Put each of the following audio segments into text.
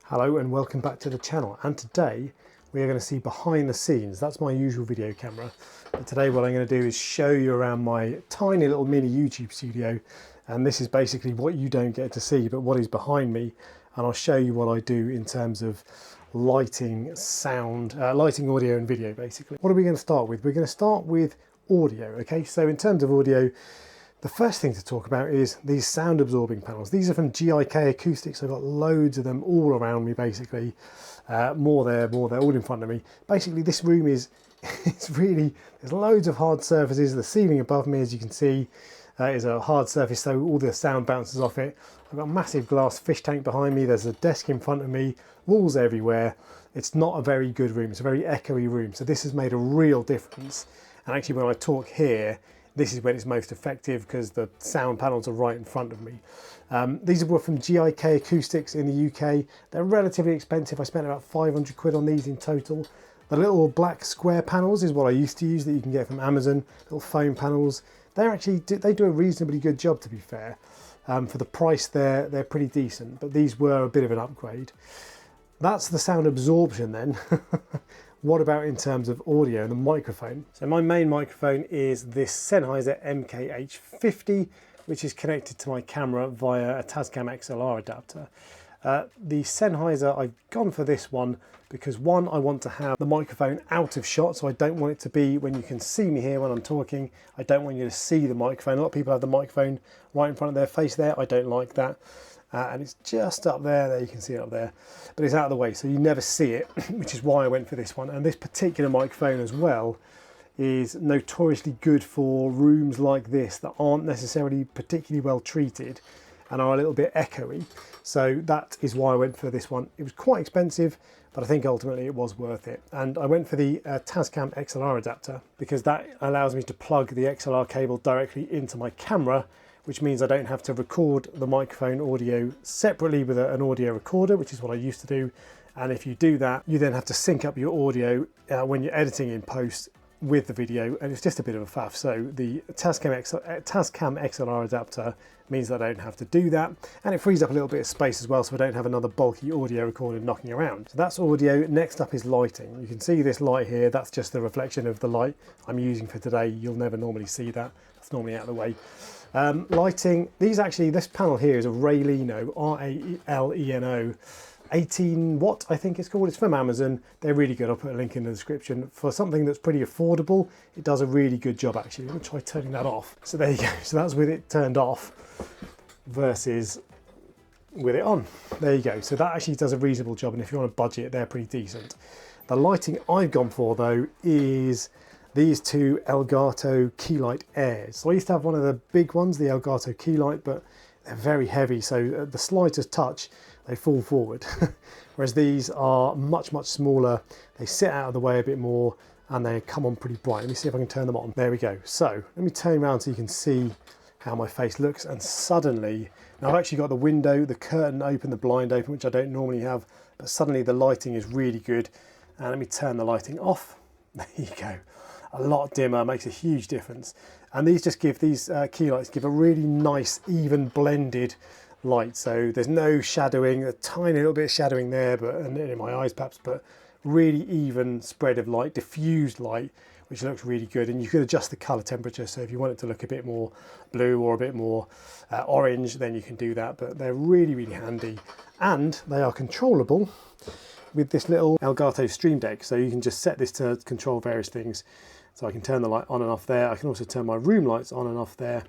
Hello and welcome back to the channel, and today we are going to see behind the scenes. That's my usual video camera, but today what I'm going to do is show you around my tiny little mini YouTube studio, and this is basically what you don't get to see but what is behind me, and I'll show you what I do in terms of lighting, sound, lighting, audio and video basically. What are we going to start with? We're going to start with audio. Okay, so in terms of audio, the first thing to talk about is these sound absorbing panels. These are from GIK Acoustics. I've got loads of them all around me basically. More there, all in front of me. Basically this room is, there's loads of hard surfaces. The ceiling above me, as you can see, is a hard surface, so all the sound bounces off it. I've got a massive glass fish tank behind me. There's a desk in front of me, walls everywhere. It's not a very good room. It's a very echoey room. So this has made a real difference. And actually when I talk here, this is when it's most effective because the sound panels are right in front of me. These were from GIK Acoustics in the UK. They're relatively expensive. I spent about 500 quid on these in total. The little black square panels is what I used to use that you can get from Amazon, little foam panels. They do a reasonably good job, to be fair. For the price they're pretty decent, but these were a bit of an upgrade. That's the sound absorption then. What about in terms of audio and the microphone? So my main microphone is this Sennheiser MKH50, which is connected to my camera via a Tascam XLR adapter. The Sennheiser, I've gone for this one because one, I want to have the microphone out of shot, so I don't want it to be when you can see me here when I'm talking. I don't want you to see the microphone. A lot of people have the microphone right in front of their face there. I don't like that. And it's just up there, you can see it up there, but it's out of the way, so you never see it, which is why I went for this one. And this particular microphone as well is notoriously good for rooms like this that aren't necessarily particularly well treated and are a little bit echoey. So that is why I went for this one. It was quite expensive, but I think ultimately it was worth it. And I went for the Tascam XLR adapter because that allows me to plug the XLR cable directly into my camera, which means I don't have to record the microphone audio separately with an audio recorder, which is what I used to do. And if you do that, you then have to sync up your audio when you're editing in post with the video, and it's just a bit of a faff. So the Tascam XLR adapter means that I don't have to do that, and it frees up a little bit of space as well, so I don't have another bulky audio recorder knocking around. So that's audio. Next up is lighting. You can see this light here, that's just the reflection of the light I'm using for today. You'll never normally see that, that's normally out of the way. Lighting, this panel here is a Raileno, R-A-L-E-N-O, 18 watt I think it's called. It's from Amazon. They're really good. I'll put a link in the description. For something that's pretty affordable, it does a really good job actually. Let me try turning that off. So there you go. So that's with it turned off versus with it on. There you go. So that actually does a reasonable job, and if you're on a budget, they're pretty decent. The lighting I've gone for though is these two Elgato Keylight Airs. So I used to have one of the big ones, the Elgato Keylight, but they're very heavy, so the slightest touch they fall forward. Whereas these are much smaller, they sit out of the way a bit more, and they come on pretty bright. Let me see if I can turn them on. There we go. So let me turn around so you can see how my face looks, and suddenly, now I've actually got the window, the curtain open, the blind open, which I don't normally have, but suddenly the lighting is really good. And let me turn the lighting off. There you go. A lot dimmer, makes a huge difference. And these key lights give a really nice, even blended light. So there's no shadowing, a tiny little bit of shadowing there, and in my eyes perhaps, but really even spread of light, diffused light, which looks really good. And you can adjust the color temperature. So if you want it to look a bit more blue or a bit more orange, then you can do that. But they're really handy, and they are controllable with this little Elgato Stream Deck. So you can just set this to control various things. So I can turn the light on and off there. I can also turn my room lights on and off there.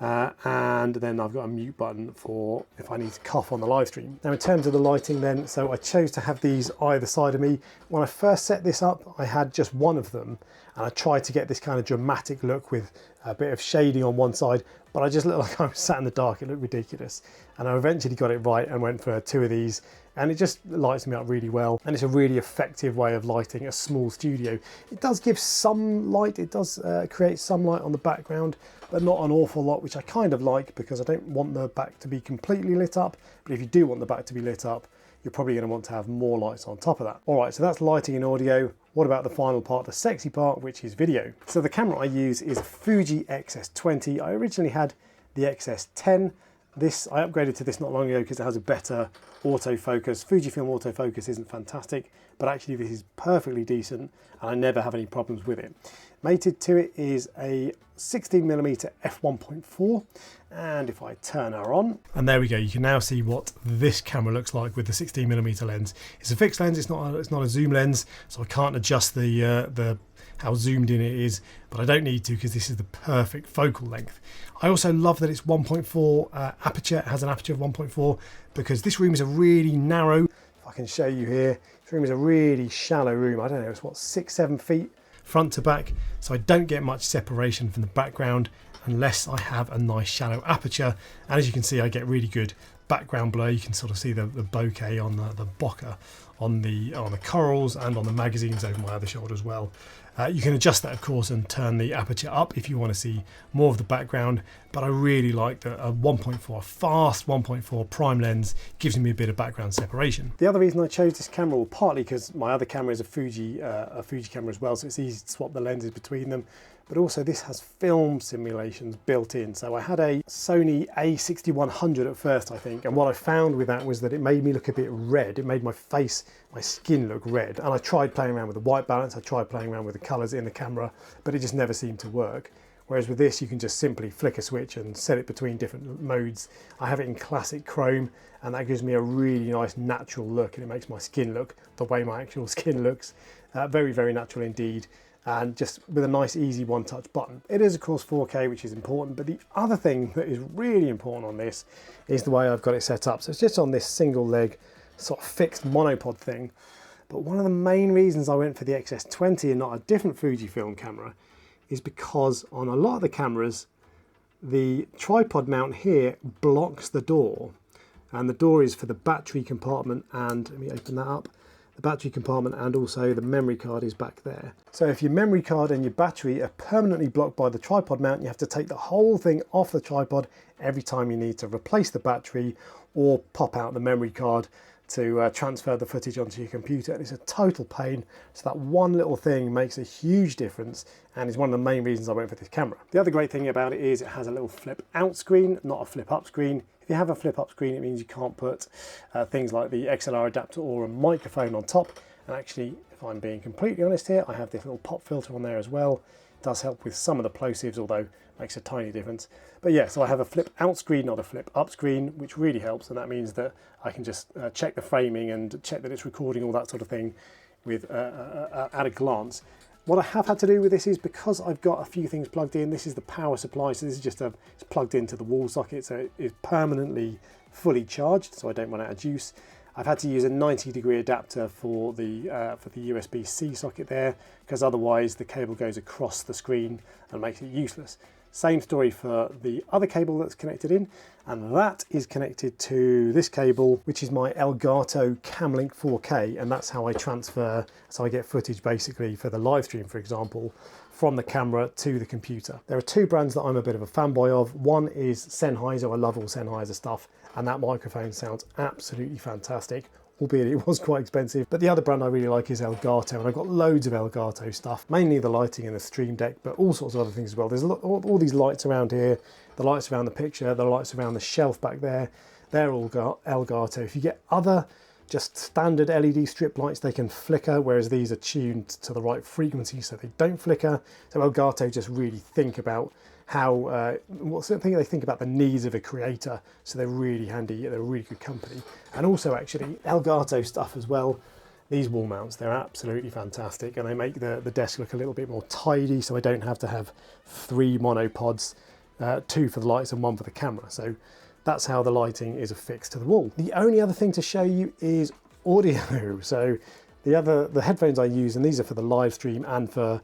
And then I've got a mute button for if I need to cough on the live stream. Now in terms of the lighting then, so I chose to have these either side of me. When I first set this up, I had just one of them, and I tried to get this kind of dramatic look with a bit of shading on one side, but I just looked like I was sat in the dark. It looked ridiculous. And I eventually got it right and went for two of these, and it just lights me up really well. And it's a really effective way of lighting a small studio. It does give some light, it does create some light on the background, but not an awful lot, which I kind of like because I don't want the back to be completely lit up. But if you do want the back to be lit up, you're probably going to want to have more lights on top of that. All right, so that's lighting and audio. What about the final part, the sexy part, which is video? So the camera I use is a Fuji X-S20. I originally had the X-S10, This, I upgraded to this not long ago because it has a better autofocus. Fujifilm autofocus isn't fantastic, but actually this is perfectly decent and I never have any problems with it. Mated to it is a 16mm f1.4, and if I turn her on, and there we go, you can now see what this camera looks like with the 16mm lens. It's a fixed lens, it's not a zoom lens, so I can't adjust the how zoomed in it is, but I don't need to because this is the perfect focal length. I also love that it's 1.4 aperture. It has an aperture of 1.4 because this room is a really narrow, if I can show you here, this room is a really shallow room. I don't know, it's what, 6-7 feet front to back, so I don't get much separation from the background unless I have a nice shallow aperture. And as you can see, I get really good background blur. You can sort of see the bokeh on the bokeh on the corals and on the magazines over my other shoulder as well. You can adjust that, of course, and turn the aperture up if you want to see more of the background, but I really like that a 1.4, fast 1.4 prime lens gives me a bit of background separation. The other reason I chose this camera, well, partly because my other camera is a Fuji camera as well, so it's easy to swap the lenses between them, but also this has film simulations built in. So I had a Sony a6100 at first, I think, and what I found with that was that it made me look a bit red. It made my face, my skin look red, and I tried playing around with the white balance, I tried playing around with the colours in the camera, but it just never seemed to work. Whereas with this, you can just simply flick a switch and set it between different modes. I have it in classic chrome, and that gives me a really nice natural look, and it makes my skin look the way my actual skin looks. Very, very natural indeed, and just with a nice easy one-touch button. It is of course 4K, which is important, but the other thing that is really important on this is the way I've got it set up. So it's just on this single leg sort of fixed monopod thing. But one of the main reasons I went for the X-S20 and not a different Fujifilm camera is because on a lot of the cameras, the tripod mount here blocks the door, and the door is for the battery compartment, and let me open that up. The battery compartment and also the memory card is back there. So if your memory card and your battery are permanently blocked by the tripod mount, you have to take the whole thing off the tripod every time you need to replace the battery or pop out the memory card to transfer the footage onto your computer. And it's a total pain. So that one little thing makes a huge difference and is one of the main reasons I went for this camera. The other great thing about it is it has a little flip out screen, not a flip up screen. If you have a flip up screen, it means you can't put things like the XLR adapter or a microphone on top. And actually, if I'm being completely honest here, I have this little pop filter on there as well. It does help with some of the plosives, although it makes a tiny difference. But yeah, so I have a flip out screen, not a flip up screen, which really helps. And that means that I can just check the framing and check that it's recording, all that sort of thing with at a glance. What I have had to do with this is because I've got a few things plugged in, this is the power supply, so this is just it's plugged into the wall socket, so it is permanently fully charged, so I don't run out of juice. I've had to use a 90-degree adapter for the USB-C socket there, because otherwise the cable goes across the screen and makes it useless. Same story for the other cable that's connected in, and that is connected to this cable, which is my Elgato Camlink 4K, and that's how I transfer, so I get footage basically for the live stream, for example, from the camera to the computer. There are two brands that I'm a bit of a fanboy of. One is Sennheiser. I love all Sennheiser stuff, and that microphone sounds absolutely fantastic, albeit it was quite expensive. But the other brand I really like is Elgato, and I've got loads of Elgato stuff, mainly the lighting and the Stream Deck, but all sorts of other things as well. There's all these lights around here, the lights around the picture, the lights around the shelf back there, they're all Elgato. If you get other just standard LED strip lights, they can flicker, whereas these are tuned to the right frequency so they don't flicker. So Elgato just really think about how, they think about the needs of a creator, so they're really handy, they're a really good company. And also actually Elgato stuff as well, these wall mounts, they're absolutely fantastic, and they make the desk look a little bit more tidy, so I don't have to have 3 monopods, 2 for the lights and 1 for the camera. So that's how the lighting is affixed to the wall. The only other thing to show you is audio. So the headphones I use, and these are for the live stream and for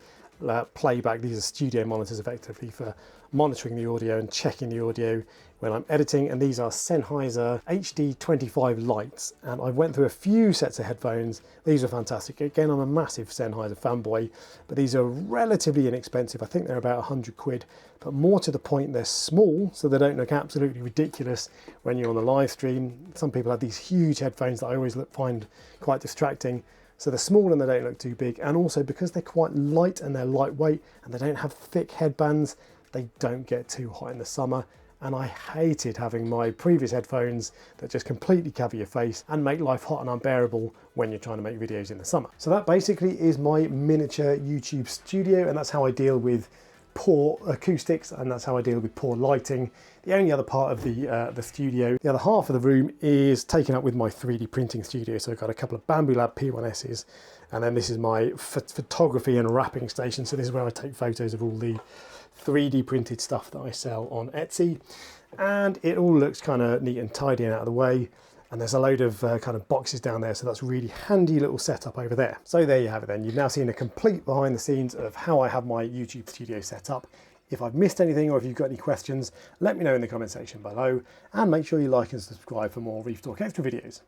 playback, these are studio monitors effectively for monitoring the audio and checking the audio when I'm editing, and these are Sennheiser HD25 lights, and I went through a few sets of headphones. These are fantastic. Again, I'm a massive Sennheiser fanboy, but these are relatively inexpensive. I think they're about 100 quid, but more to the point, they're small, so they don't look absolutely ridiculous when you're on the live stream. Some people have these huge headphones that I always find quite distracting. So they're small and they don't look too big, and also because they're quite light and they're lightweight and they don't have thick headbands, they don't get too hot in the summer, and I hated having my previous headphones that just completely cover your face and make life hot and unbearable when you're trying to make videos in the summer. So that basically is my miniature YouTube studio, and that's how I deal with poor acoustics, and that's how I deal with poor lighting. The only other part of the studio, the other half of the room, is taken up with my 3D printing studio. So I've got a couple of Bambu Lab P1Ss, and then this is my photography and wrapping station. So this is where I take photos of all the 3D printed stuff that I sell on Etsy, and it all looks kind of neat and tidy and out of the way. And there's a load of kind of boxes down there, so that's a really handy little setup over there. So there you have it then. You've now seen a complete behind the scenes of how I have my YouTube studio set up. If I've missed anything or if you've got any questions, let me know in the comment section below, and make sure you like and subscribe for more Reef Dork extra videos.